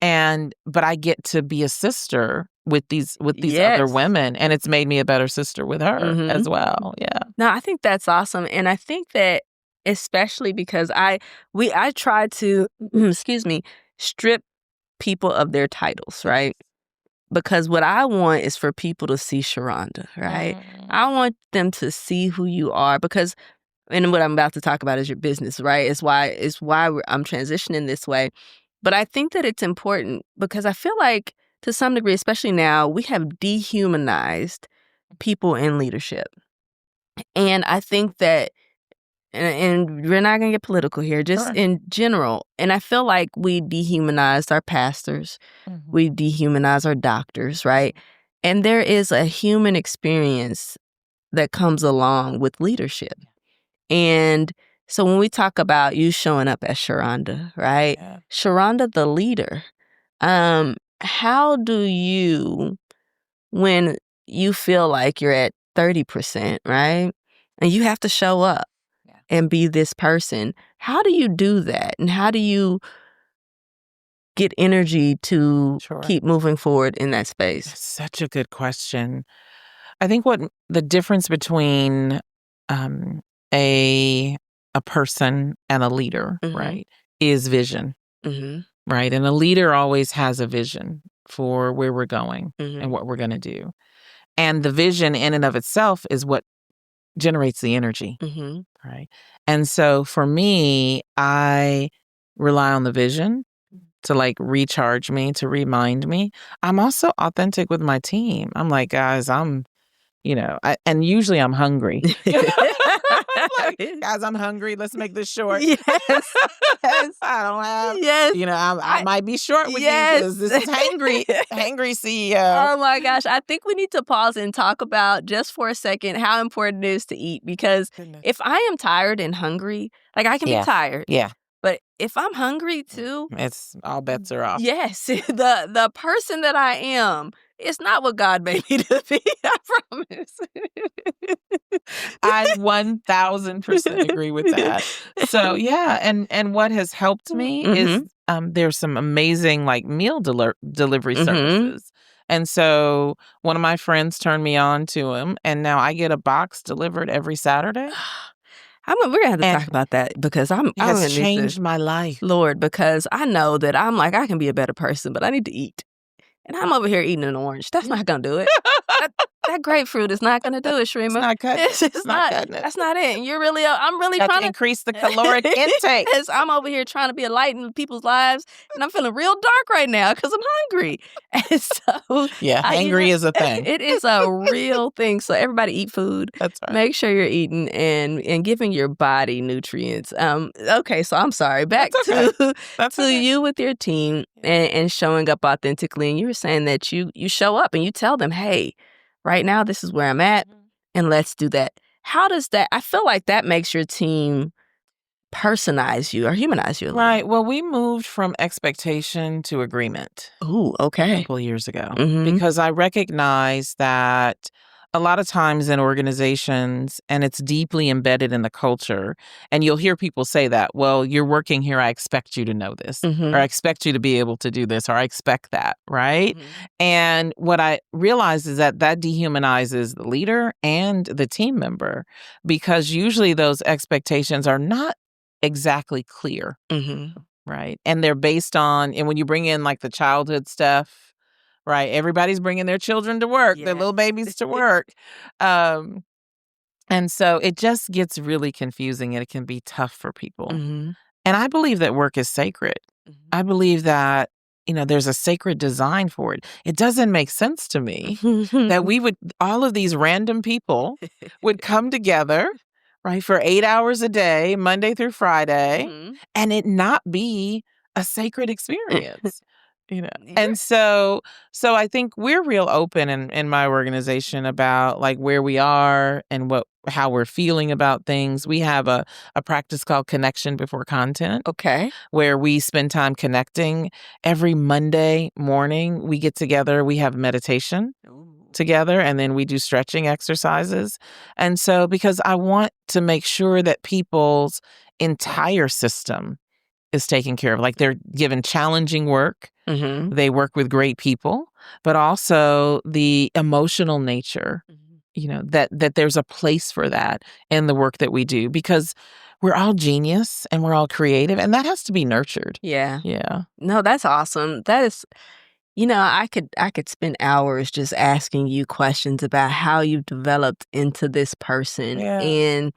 But I get to be a sister with these other women, and it's made me a better sister with her as well. Yeah. No, I think that's awesome, and I think that especially because I try to strip people of their titles, right? Because what I want is for people to see Sharonda, right? I want them to see who you are because. And what I'm about to talk about is your business, right? It's why I'm transitioning this way. But I think that it's important because I feel like to some degree, especially now, we have dehumanized people in leadership. And I think that, and we're not going to get political here, just in general. And I feel like we dehumanized our pastors. We dehumanized our doctors, right? And there is a human experience that comes along with leadership. And so when we talk about you showing up as Sharonda, right? Sharonda, the leader, how do you, when you feel like you're at 30%, right? And you have to show up and be this person, how do you do that? And how do you get energy to keep moving forward in that space? That's such a good question. I think what the difference between a person and a leader, right, is vision, right? And a leader always has a vision for where we're going and what we're going to do. And the vision in and of itself is what generates the energy, right? And so for me, I rely on the vision to recharge me, to remind me. I'm also authentic with my team. I'm like, guys, and usually I'm hungry. Guys, I'm hungry. Let's make this short. Yes. I don't have. Yes. I might be short with you because this is hangry CEO. Oh my gosh. I think we need to pause and talk about just for a second how important it is to eat because if I am tired and hungry, I can be tired. Yeah. But if I'm hungry too, it's all bets are off. Yes. The person that I am, it's not what God made me to be. I promise. I 1000% agree with that. So yeah, and what has helped me is there's some amazing meal delivery services. And so one of my friends turned me on to him, and now I get a box delivered every Saturday. We're going to have to talk about that because it has changed my life. Lord, because I know that I'm I can be a better person, but I need to eat. and I'm over here eating an orange. That's not gonna do it. That grapefruit is not gonna do it, Cheremma. It's not cutting it. It's not cutting it. That's not it. And you're really, I'm really trying to increase the caloric intake. Yes, I'm over here trying to be a light in people's lives, and I'm feeling real dark right now because I'm hungry. And so, yeah, hangry is a thing. It is a real thing. So everybody eat food. That's right. Make sure you're eating and giving your body nutrients. Okay, so I'm sorry. Back to you with your team and showing up authentically. And you were saying that you show up and you tell them, hey, right now this is where I'm at, and let's do that. How does that? I feel like that makes your team personize you or humanize you a little. Right. Well, we moved from expectation to agreement. Ooh, okay. A couple of years ago, because I recognize that a lot of times in organizations, and it's deeply embedded in the culture, and you'll hear people say that, well, you're working here, I expect you to know this, or I expect you to be able to do this, or I expect that, right? And what I realize is that dehumanizes the leader and the team member, because usually those expectations are not exactly clear, right? And they're based on, and when you bring in like the childhood stuff, right? Everybody's bringing their children to work, their little babies to work. And so it just gets really confusing, and it can be tough for people. And I believe that work is sacred. I believe that, there's a sacred design for it. It doesn't make sense to me that all of these random people would come together, right, for 8 hours a day, Monday through Friday, and it not be a sacred experience. And so I think we're real open in my organization about like where we are and how we're feeling about things. We have a practice called Connection Before Content. Okay. Where we spend time connecting. Every Monday morning, we get together, we have meditation together, and then we do stretching exercises. And so, because I want to make sure that people's entire system is taken care of. Like they're given challenging work. They work with great people, but also the emotional nature, that there's a place for that in the work that we do, because we're all genius and we're all creative, and that has to be nurtured. Yeah. Yeah. No, that's awesome. That is, I could spend hours just asking you questions about how you developed into this person and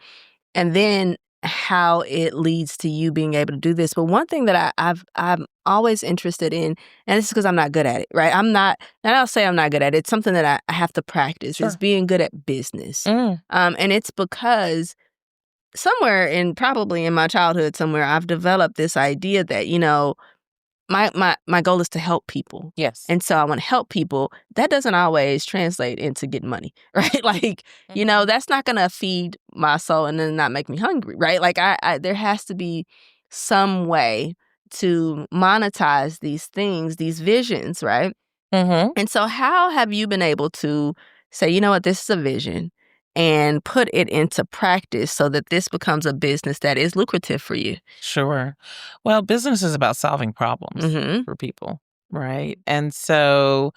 then how it leads to you being able to do this. But one thing that I'm always interested in, and this is because I'm not good at it, right? And I'll say I'm not good at it. It's something that I have to practice, is being good at business. And it's because somewhere probably in my childhood somewhere, I've developed this idea that, my goal is to help people. Yes. And so I want to help people. That doesn't always translate into getting money, right? Like, that's not going to feed my soul and then not make me hungry, right? Like there has to be some way to monetize these things, these visions, right? And so how have you been able to say, you know what, this is a vision, and put it into practice so that this becomes a business that is lucrative for you? Sure. Well, business is about solving problems for people, right? And so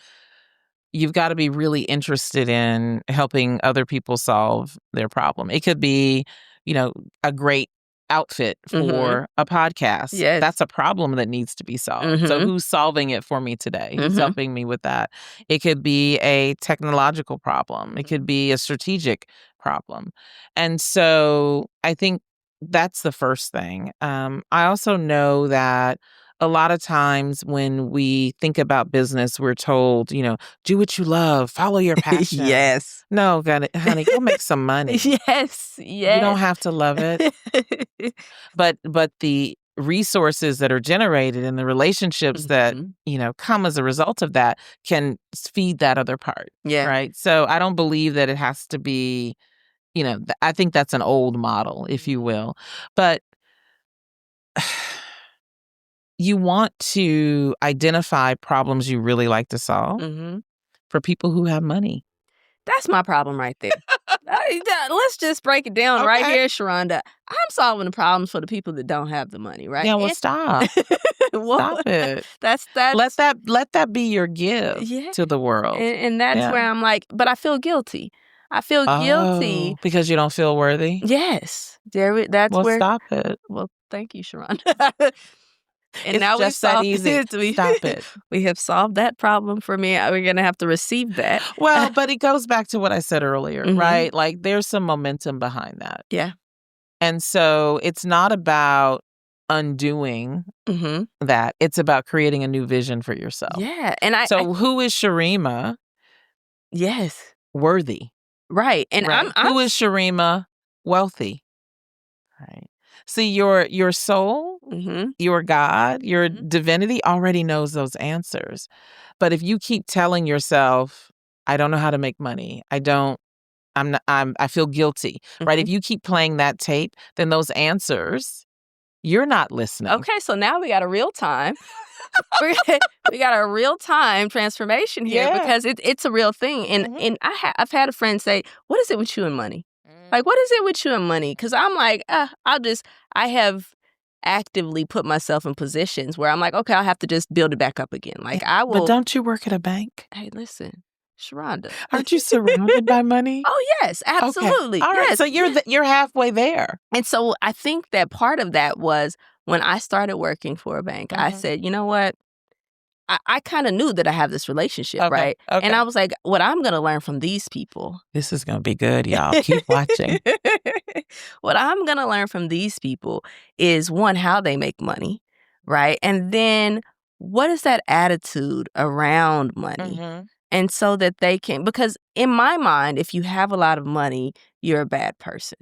you've got to be really interested in helping other people solve their problem. It could be, a great outfit for a podcast. Yes. That's a problem that needs to be solved. So who's solving it for me today? Who's helping me with that? It could be a technological problem. It could be a strategic problem. And so I think that's the first thing. I also know that a lot of times when we think about business, we're told, do what you love, follow your passion. Yes. No, honey, go make some money. Yes. You don't have to love it. But the resources that are generated and the relationships that, come as a result of that can feed that other part. Yeah. Right. So I don't believe that it has to be, I think that's an old model, if you will. But you want to identify problems you really like to solve for people who have money. That's my problem right there. Let's just break it down right here, Sharonda. I'm solving the problems for the people that don't have the money, right? Yeah, well, stop. Stop it. That's let that be your gift to the world. And that's where I'm like, but I feel guilty. I feel guilty because you don't feel worthy. Yes, that's where. Stop it. Well, thank you, Sharonda. And It's now we've just that solved easy. it. Stop it. We have solved that problem for me. We're going to have to receive that. Well, but it goes back to what I said earlier, right? Like there's some momentum behind that. Yeah. And so it's not about undoing that. It's about creating a new vision for yourself. Yeah. And who is Cheremma? Yes. Worthy. Right. And right. Who is Cheremma? Wealthy. Right. See, your soul, your God, your divinity already knows those answers. But if you keep telling yourself, I don't know how to make money, I feel guilty, right? If you keep playing that tape, then those answers, you're not listening. Okay, so now we got a real time. We got a real time transformation here because it's a real thing. And I've had a friend say, "What is it with you and money? Like, what is it with you and money?" Because I'm like, I have actively put myself in positions where I'm like, okay, I'll have to just build it back up again. Like I will. But don't you work at a bank? Hey, listen, Sharonda. Aren't you surrounded by money? Oh, yes, absolutely. Okay. All right, yes. so you're halfway there. And so I think that part of that was when I started working for a bank, I said, you know what? I kind of knew that I have this relationship, right? Okay. And I was like, what I'm going to learn from these people. This is going to be good, y'all. Keep watching. What I'm going to learn from these people is, one, how they make money, right? And then what is that attitude around money? And so that they can, because in my mind, if you have a lot of money, you're a bad person.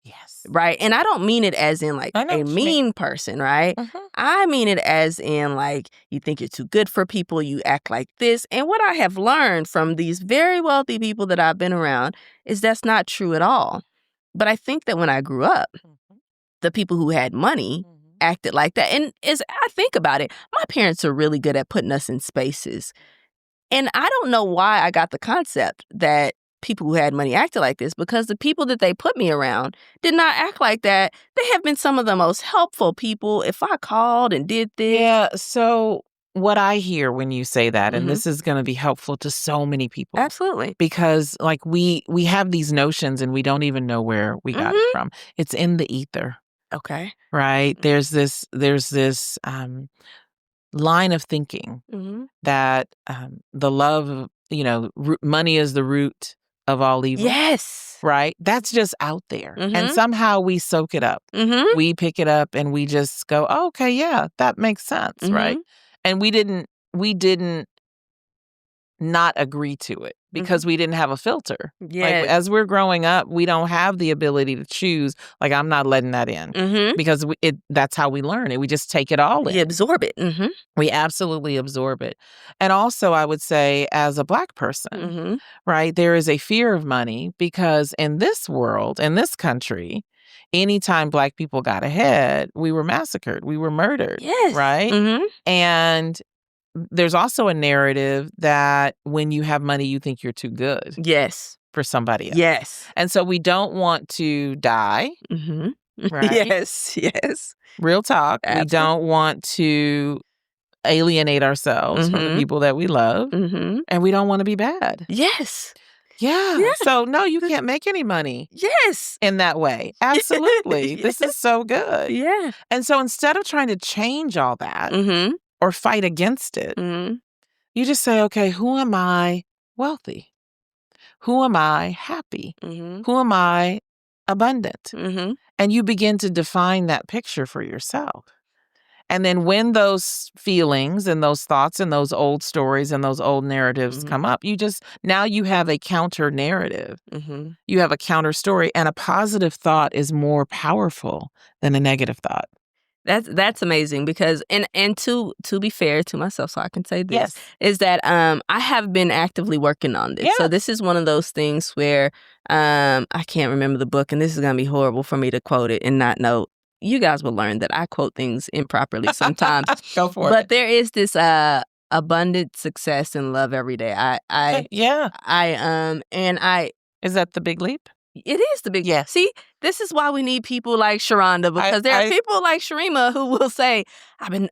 Yes. Right. And I don't mean it as in like a mean person, right? I mean it as in like you think you're too good for people, you act like this. And what I have learned from these very wealthy people that I've been around is that's not true at all. But I think that when I grew up, the people who had money acted like that. And as I think about it, my parents are really good at putting us in spaces. And I don't know why I got the concept that people who had money acted like this, because the people that they put me around did not act like that. They have been some of the most helpful people. If I called and did this. Yeah. So what I hear when you say that, and this is going to be helpful to so many people. Absolutely. Because like we have these notions and we don't even know where we got it from. It's in the ether. Okay. Right. There's this line of thinking that the love of, money is the root of all evil. Yes. Right? That's just out there. And somehow we soak it up. We pick it up and we just go, oh, okay, yeah, that makes sense, right? And we didn't not agree to it because we didn't have a filter. Yeah. Like, as we're growing up, we don't have the ability to choose, like, I'm not letting that in because that's how we learn it. We just take it all in. We absorb it. We absolutely absorb it. And also, I would say, as a Black person, right, there is a fear of money because in this world, in this country, anytime Black people got ahead, we were massacred. We were murdered. Yes. Right? And there's also a narrative that when you have money, you think you're too good. Yes. For somebody else. Yes. And so we don't want to die. Right? Yes. Yes. Real talk. Absolutely. We don't want to alienate ourselves from the people that we love. And we don't want to be bad. Yes. Yeah. So no, you can't make any money. Yes. In that way. Absolutely. This is so good. Yeah. And so instead of trying to change all that or fight against it, you just say, okay, who am I wealthy? Who am I happy? Who am I abundant? And you begin to define that picture for yourself. And then when those feelings and those thoughts and those old stories and those old narratives come up, now you have a counter narrative. You have a counter story, and a positive thought is more powerful than a negative thought. That's amazing because and to be fair to myself, so I can say this, is that I have been actively working on this. So this is one of those things where I can't remember the book, and this is gonna be horrible for me to quote it and not know. You guys will learn that I quote things improperly sometimes. Go for it. But there is this abundant success and love every day. Is that the Big Leap? It is the big. Yeah. See, this is why we need people like Sharonda, because there are people like Cheremma who will say, and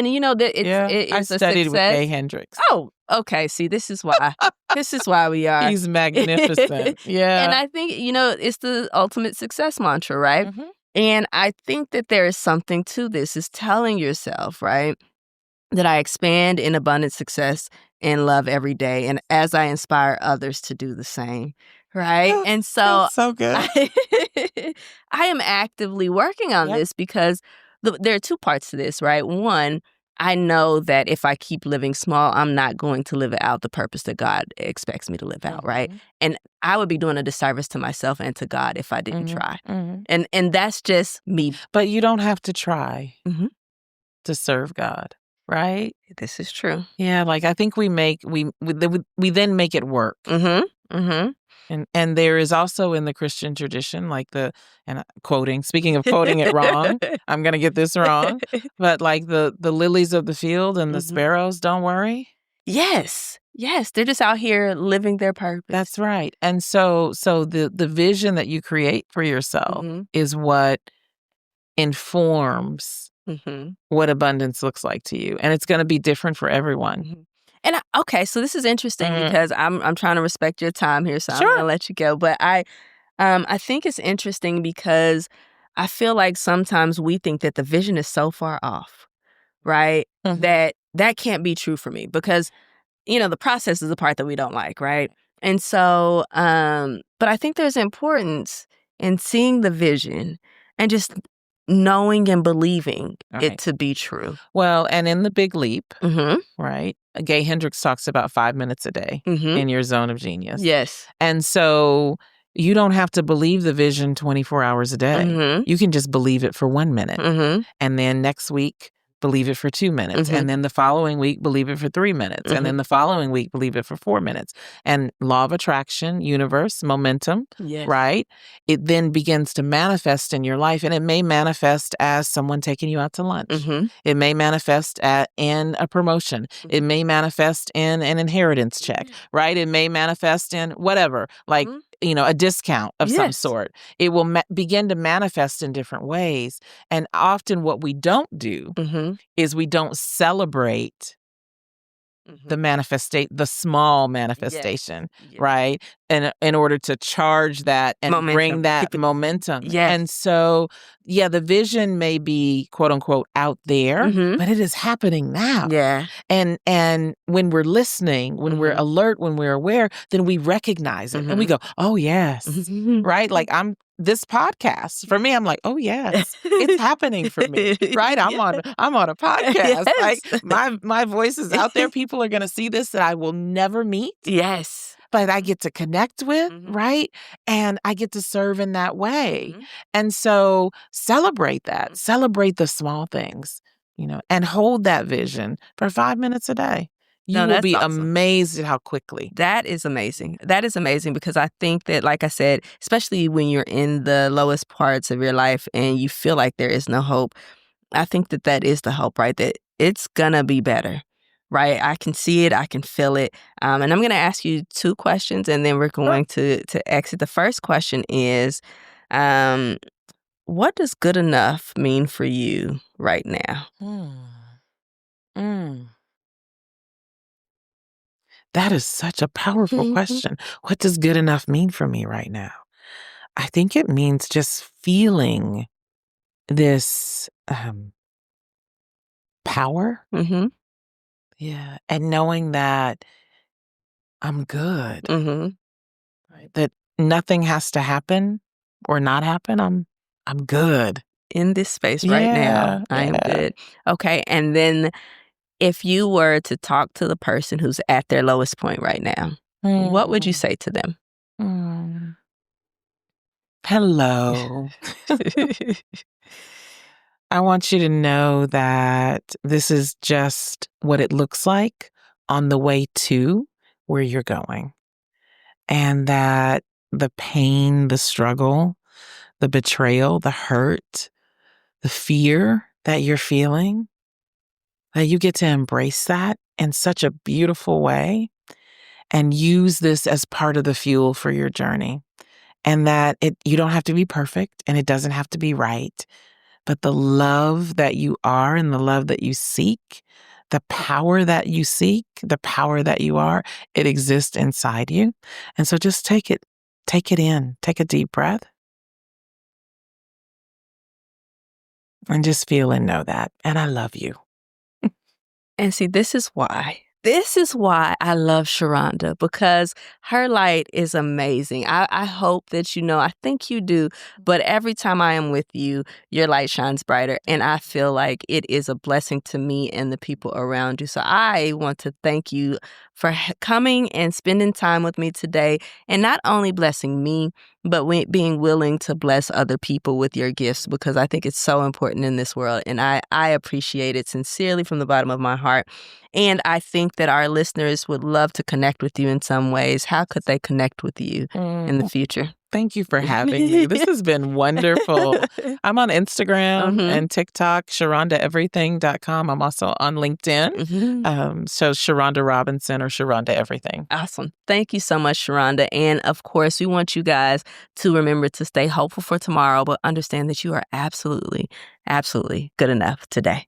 you know that it's I studied a success. with Gay Hendricks. Oh, okay. See, this is why. This is why we are. He's magnificent. Yeah. And I think, it's the ultimate success mantra, right? And I think that there is something to this, is telling yourself, right, that I expand in abundant success and love every day, and as I inspire others to do the same, right? And so That's so good. I am actively working on Yep. this because there are two parts to this, right? One, I know that if I keep living small, I'm not going to live out the purpose that God expects me to live out, right? And I would be doing a disservice to myself and to God if I didn't try. And that's just me. But you don't have to try Mhm. to serve God, right? This is true. Yeah, like I think we then make it work. And there is also in the Christian tradition, like speaking of quoting it wrong, I'm going to get this wrong, but like the lilies of the field and the sparrows, don't worry. Yes. Yes, they're just out here living their purpose. That's right. And so the vision that you create for yourself is what informs what abundance looks like to you. And it's going to be different for everyone. And okay, so this is interesting because I'm trying to respect your time here, so I'm Sure. gonna let you go. But I think it's interesting because I feel like sometimes we think that the vision is so far off, right? That can't be true for me because the process is the part that we don't like, right? And so, but I think there's importance in seeing the vision and just knowing and believing it to be true. Well, and in the Big Leap, right? Gay Hendricks talks about 5 minutes a day in your zone of genius. Yes. And so you don't have to believe the vision 24 hours a day. You can just believe it for 1 minute. And then next week, believe it for 2 minutes. And then the following week, believe it for 3 minutes. And then the following week, believe it for 4 minutes. And law of attraction, universe, momentum, right? It then begins to manifest in your life. And it may manifest as someone taking you out to lunch. It may manifest in a promotion. It may manifest in an inheritance check, right? It may manifest in whatever, like, a discount of some sort. It will begin to manifest in different ways. And often what we don't do is we don't celebrate the small manifestation, right? And in order to charge that and bring that momentum. And so, the vision may be quote unquote out there, but it is happening now. And when we're listening, when we're alert, when we're aware, then we recognize it and we go, oh yes, right? Like this podcast for me, I'm like, oh yes, it's happening for me, right? I'm on a podcast. Like my voice is out there. People are going to see this that I will never meet. Yes. But I get to connect with, right? And I get to serve in that way. And so celebrate that. Celebrate the small things, and hold that vision for 5 minutes a day. You will be amazed at how quickly. That is amazing. That is amazing because I think that, like I said, especially when you're in the lowest parts of your life and you feel like there is no hope, I think that is the hope, right? That it's going to be better, right? I can see it. I can feel it. And I'm going to ask you 2 questions and then we're going to exit. The first question is, what does good enough mean for you right now? That is such a powerful question. What does good enough mean for me right now? I think it means just feeling this power. Yeah. And knowing that I'm good. Right? That nothing has to happen or not happen. I'm good. In this space right now, I am good. Okay. And then if you were to talk to the person who's at their lowest point right now, what would you say to them? Hello. I want you to know that this is just what it looks like on the way to where you're going. And that the pain, the struggle, the betrayal, the hurt, the fear that you're feeling, that you get to embrace that in such a beautiful way and use this as part of the fuel for your journey. And that you don't have to be perfect and it doesn't have to be right, but the love that you are and the love that you seek, the power that you seek, the power that you are, it exists inside you. And so just take it in, take a deep breath. And just feel and know that. And I love you. And see, this is why. This is why I love Sharonda, because her light is amazing. I hope that you know, I think you do, but every time I am with you, your light shines brighter. And I feel like it is a blessing to me and the people around you. So I want to thank you for coming and spending time with me today, and not only blessing me, but being willing to bless other people with your gifts, because I think it's so important in this world. And I appreciate it sincerely from the bottom of my heart. And I think that our listeners would love to connect with you in some ways. How could they connect with you in the future? Thank you for having me. This has been wonderful. I'm on Instagram and TikTok, SharondaEverything.com. I'm also on LinkedIn. So Sharonda Robinson or Sharonda Everything. Awesome. Thank you so much, Sharonda. And of course, we want you guys to remember to stay hopeful for tomorrow, but understand that you are absolutely, absolutely good enough today.